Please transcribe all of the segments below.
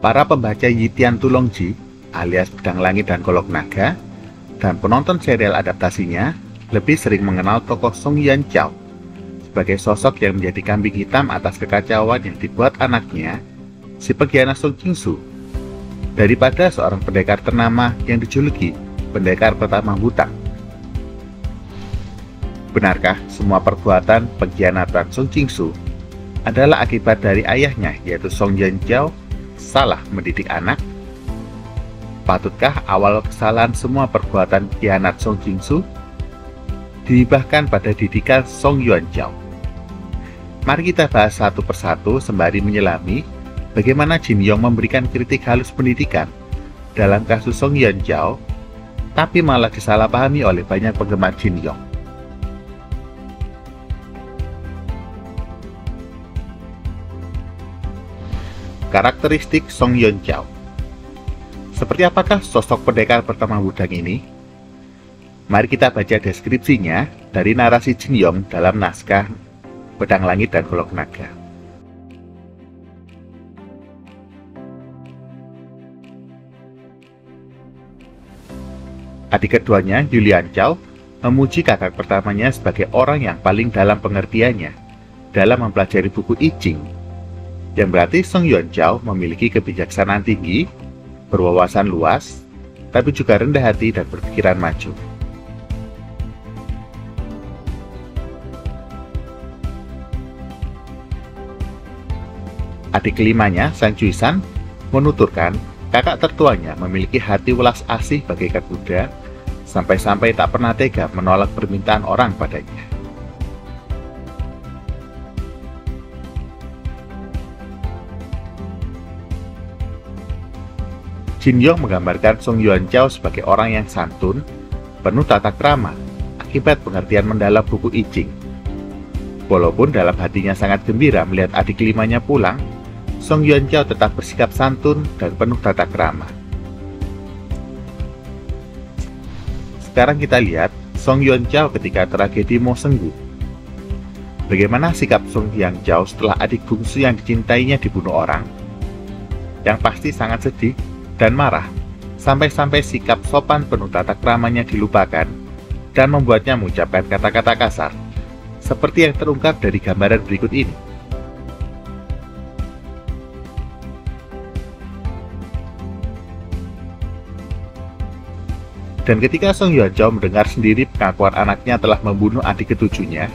Para pembaca Yitian Tulongji alias Pedang Langit dan Golok Naga dan penonton serial adaptasinya lebih sering mengenal tokoh Song Yuanzhao sebagai sosok yang menjadi kambing hitam atas kekacauan yang dibuat anaknya, si pengkhianat Song Jingsu, daripada seorang pendekar ternama yang dijuluki pendekar pertama Wutang. Benarkah semua perbuatan pengkhianatan Song Jingsu adalah akibat dari ayahnya, yaitu Song Yuanzhao, salah mendidik anak? Patutkah awal kesalahan semua perbuatan khianat Song Jingsu dihibahkan pada didikan Song Yuanzhao? Mari kita bahas satu persatu sembari menyelami bagaimana Jin Yong memberikan kritik halus pendidikan dalam kasus Song Yuanzhao, tapi malah disalahpahami oleh banyak penggemar Jin Yong. Karakteristik Song Yuanzhao. Seperti apakah sosok pendekar pertama Wudang ini? Mari kita baca deskripsinya dari narasi Jin Yong dalam naskah Pedang Langit dan Golok Naga. Adik keduanya, Yulianzhao, memuji kakak pertamanya sebagai orang yang paling dalam pengertiannya dalam mempelajari buku I Ching, yang berarti Song Yuanzhao memiliki kebijaksanaan tinggi, berwawasan luas, tapi juga rendah hati dan berpikiran maju. Adik kelimanya, Sang Juisan, menuturkan kakak tertuanya memiliki hati welas asih bagaikan kuda, sampai-sampai tak pernah tega menolak permintaan orang padanya. Jin Yong menggambarkan Song Yuanzhao sebagai orang yang santun, penuh tata krama, akibat pengertian mendalam buku I Ching. Walaupun dalam hatinya sangat gembira melihat adik kelimanya pulang, Song Yuanzhao tetap bersikap santun dan penuh tata krama. Sekarang kita lihat Song Yuanzhao ketika tragedi Mo Senggu. Bagaimana sikap Song Yuanzhao setelah adik bungsu yang dicintainya dibunuh orang? Yang pasti sangat sedih dan marah, sampai-sampai sikap sopan penuh tata kramanya dilupakan dan membuatnya mengucapkan kata-kata kasar, seperti yang terungkap dari gambaran berikut ini. Dan ketika Song Yuanzhao mendengar sendiri pengakuan anaknya telah membunuh adik ketujuhnya,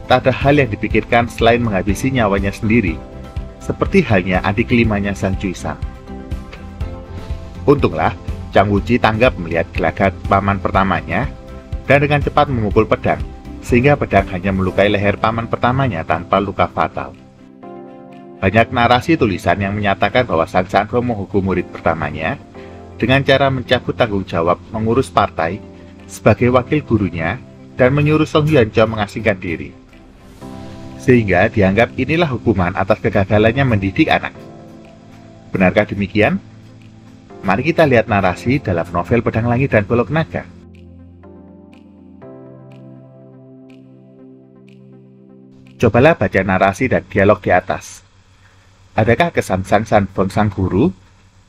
tak ada hal yang dipikirkan selain menghabisi nyawanya sendiri, seperti halnya adik kelimanya Sang Juisan. Untunglah, Chang Wuji tanggap melihat gelagat paman pertamanya dan dengan cepat memukul pedang, sehingga pedang hanya melukai leher paman pertamanya tanpa luka fatal. Banyak narasi tulisan yang menyatakan bahwa Sang Sanfeng menghukum murid pertamanya dengan cara mencabut tanggung jawab mengurus partai sebagai wakil gurunya dan menyuruh Song Yuanzhao mengasingkan diri. Sehingga dianggap inilah hukuman atas kegagalannya mendidik anak. Benarkah demikian? Mari kita lihat narasi dalam novel Pedang Langit dan Golok Naga. Cobalah baca narasi dan dialog di atas. Adakah kesan Sang Sanfeng sang guru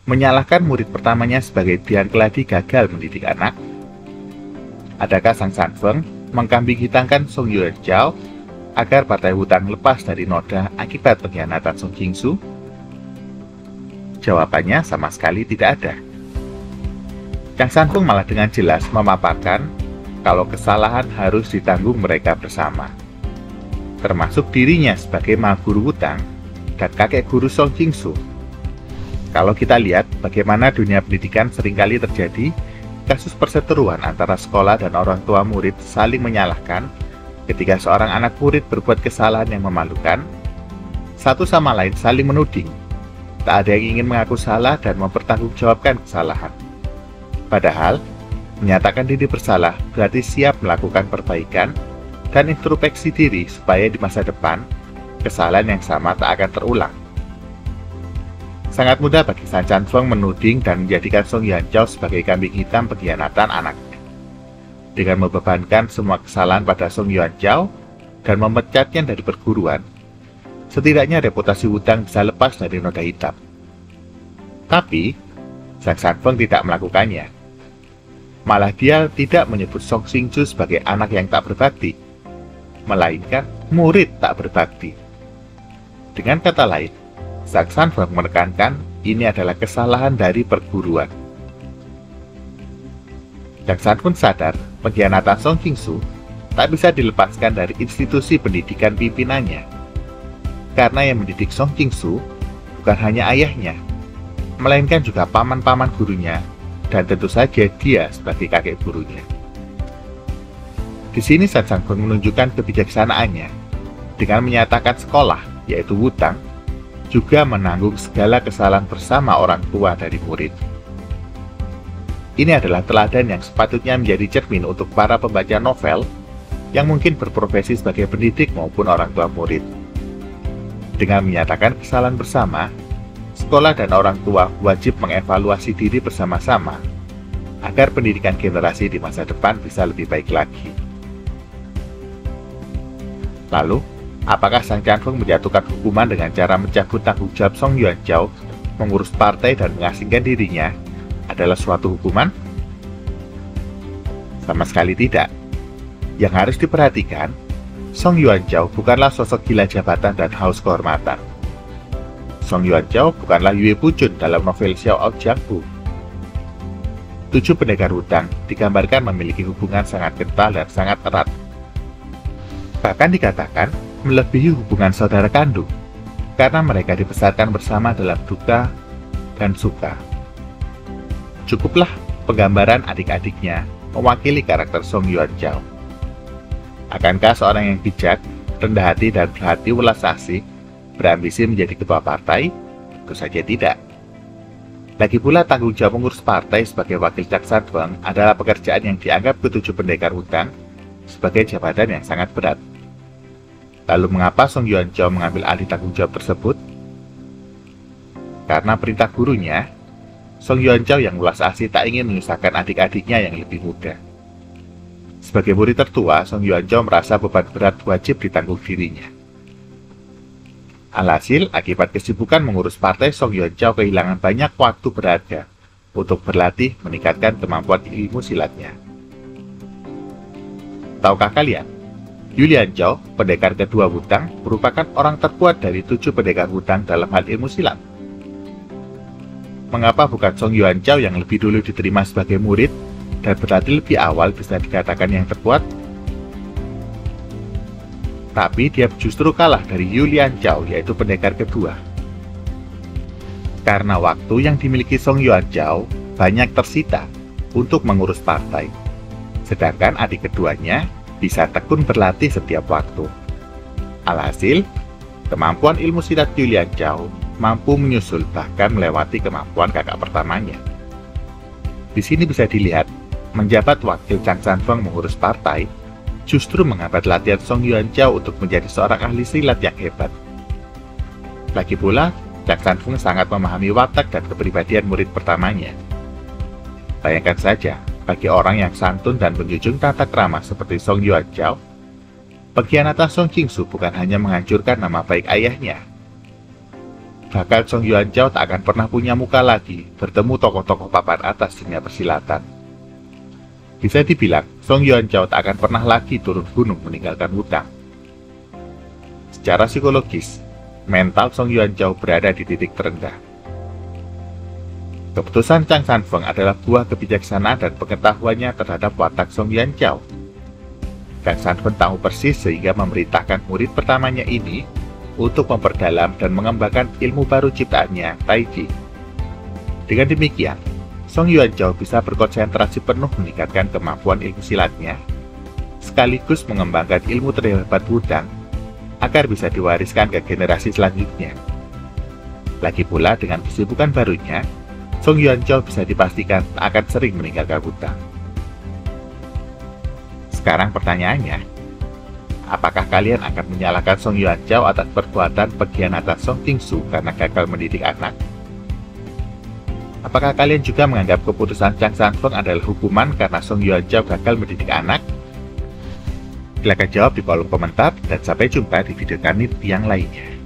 menyalahkan murid pertamanya sebagai Dian Keladi gagal mendidik anak? Adakah Sang Sanfeng mengkambing hitamkan Song Yuanzhao agar partai Wutang lepas dari noda akibat pengkhianatan Song Jingsu? Jawabannya sama sekali tidak ada. Chang Sanfeng malah dengan jelas memaparkan kalau kesalahan harus ditanggung mereka bersama, termasuk dirinya sebagai mahaguru Wutang dan kakek guru Song Jingsu. Kalau kita lihat bagaimana dunia pendidikan seringkali terjadi kasus perseteruan antara sekolah dan orang tua murid saling menyalahkan ketika seorang anak murid berbuat kesalahan yang memalukan, satu sama lain saling menuding. Tak ada yang ingin mengaku salah dan mempertanggungjawabkan kesalahan. Padahal, menyatakan diri bersalah berarti siap melakukan perbaikan dan introspeksi diri supaya di masa depan, kesalahan yang sama tak akan terulang. Sangat mudah bagi Sang Sanfeng menuding dan menjadikan Song Yuanzhao sebagai kambing hitam pengkhianatan anaknya, dengan membebankan semua kesalahan pada Song Yuanzhao dan memecatnya dari perguruan. Setidaknya reputasi Wutang bisa lepas dari noda hitam. Tapi, Zhang Sanfeng tidak melakukannya. Malah dia tidak menyebut Song Xingzhu sebagai anak yang tak berbakti, melainkan murid tak berbakti. Dengan kata lain, Zhang Sanfeng menekankan ini adalah kesalahan dari perguruan. Zhang Sanfeng sadar pengkhianatan Song Xingzhu tak bisa dilepaskan dari institusi pendidikan pimpinannya. Karena yang mendidik Song Xingzhu bukan hanya ayahnya, melainkan juga paman-paman gurunya, dan tentu saja dia sebagai kakek gurunya. Di sini Zhang Sanfeng menunjukkan kebijaksanaannya dengan menyatakan sekolah, yaitu Wutang, juga menanggung segala kesalahan bersama orang tua dari murid. Ini adalah teladan yang sepatutnya menjadi cermin untuk para pembaca novel yang mungkin berprofesi sebagai pendidik maupun orang tua murid. Dengan menyatakan kesalahan bersama, sekolah dan orang tua wajib mengevaluasi diri bersama-sama agar pendidikan generasi di masa depan bisa lebih baik lagi. Lalu, apakah Zhang Sanfeng menjatuhkan hukuman dengan cara mencabut tanggung jawab Song Yuanzhao mengurus partai dan mengasingkan dirinya adalah suatu hukuman? Sama sekali tidak. Yang harus diperhatikan, Song Yuanzhao bukanlah sosok gila jabatan dan haus kehormatan. Song Yuanzhao bukanlah Yue Buchun dalam novel Xiao Jianghu. 7 pendekar Wutang digambarkan memiliki hubungan sangat kental dan sangat erat. Bahkan dikatakan melebihi hubungan saudara kandung, karena mereka dibesarkan bersama dalam duka dan suka. Cukuplah penggambaran adik-adiknya mewakili karakter Song Yuanzhao. Akankah seorang yang bijak, rendah hati, dan berhati welas asih berambisi menjadi ketua partai? Tentu saja tidak. Lagi pula tanggung jawab mengurus partai sebagai wakil Zhang Sanfeng adalah pekerjaan yang dianggap ke-7 pendekar Wutang sebagai jabatan yang sangat berat. Lalu mengapa Song Yuanzhao mengambil alih tanggung jawab tersebut? Karena perintah gurunya, Song Yuanzhao yang welas asih tak ingin menyusahkan adik-adiknya yang lebih muda. Sebagai murid tertua, Song Yuanzhao merasa beban berat wajib ditanggung dirinya. Alhasil, akibat kesibukan mengurus partai, Song Yuanzhao kehilangan banyak waktu berharga untuk berlatih meningkatkan kemampuan ilmu silatnya. Tahukah kalian, Yu Lianzhao, pendekar kedua Wutang, merupakan orang terkuat dari 7 pendekar Wutang dalam hal ilmu silat. Mengapa bukan Song Yuanzhao yang lebih dulu diterima sebagai murid dan berarti lebih awal bisa dikatakan yang terkuat? Tapi dia justru kalah dari Yu Lianzhao, yaitu pendekar kedua. Karena waktu yang dimiliki Song Yuanzhao banyak tersita untuk mengurus partai, sedangkan adik keduanya bisa tekun berlatih setiap waktu. Alhasil, kemampuan ilmu silat Yu Lianzhao mampu menyusul bahkan melewati kemampuan kakak pertamanya. Di sini bisa dilihat, menjabat wakil Zhang Sanfeng mengurus partai justru menghambat latihan Song Yuanzhao untuk menjadi seorang ahli silat yang hebat. Lagi pula, Zhang Sanfeng sangat memahami watak dan kepribadian murid pertamanya. Bayangkan saja, bagi orang yang santun dan menjunjung tata krama seperti Song Yuanzhao, pengkhianatan Song Xingzhu bukan hanya menghancurkan nama baik ayahnya. Bahkan Song Yuanzhao tak akan pernah punya muka lagi bertemu tokoh-tokoh papan atas dunia persilatan. Bisa dibilang, Song Yuanzhao tak akan pernah lagi turun gunung meninggalkan Wutang. Secara psikologis, mental Song Yuanzhao berada di titik terendah. Keputusan Zhang Sanfeng adalah buah kebijaksanaan dan pengetahuannya terhadap watak Song Yuanzhao. Zhang Sanfeng tahu persis sehingga memerintahkan murid pertamanya ini untuk memperdalam dan mengembangkan ilmu baru ciptaannya, Tai Chi. Dengan demikian, Song Yuanzhao bisa berkonsentrasi penuh meningkatkan kemampuan ilmu silatnya, sekaligus mengembangkan ilmu terhebat Wutang agar bisa diwariskan ke generasi selanjutnya. Lagi pula dengan kesibukan barunya, Song Yuanzhao bisa dipastikan akan sering meninggalkan Wutang. Sekarang pertanyaannya, apakah kalian akan menyalahkan Song Yuanzhao atas perbuatan pengkhianatan Song Xingzhu karena gagal mendidik anak? Apakah kalian juga menganggap keputusan Zhang Sanfeng adalah hukuman karena Song Yuanzhao gagal mendidik anak? Silakan jawab di kolom komentar dan sampai jumpa di video kami yang lainnya.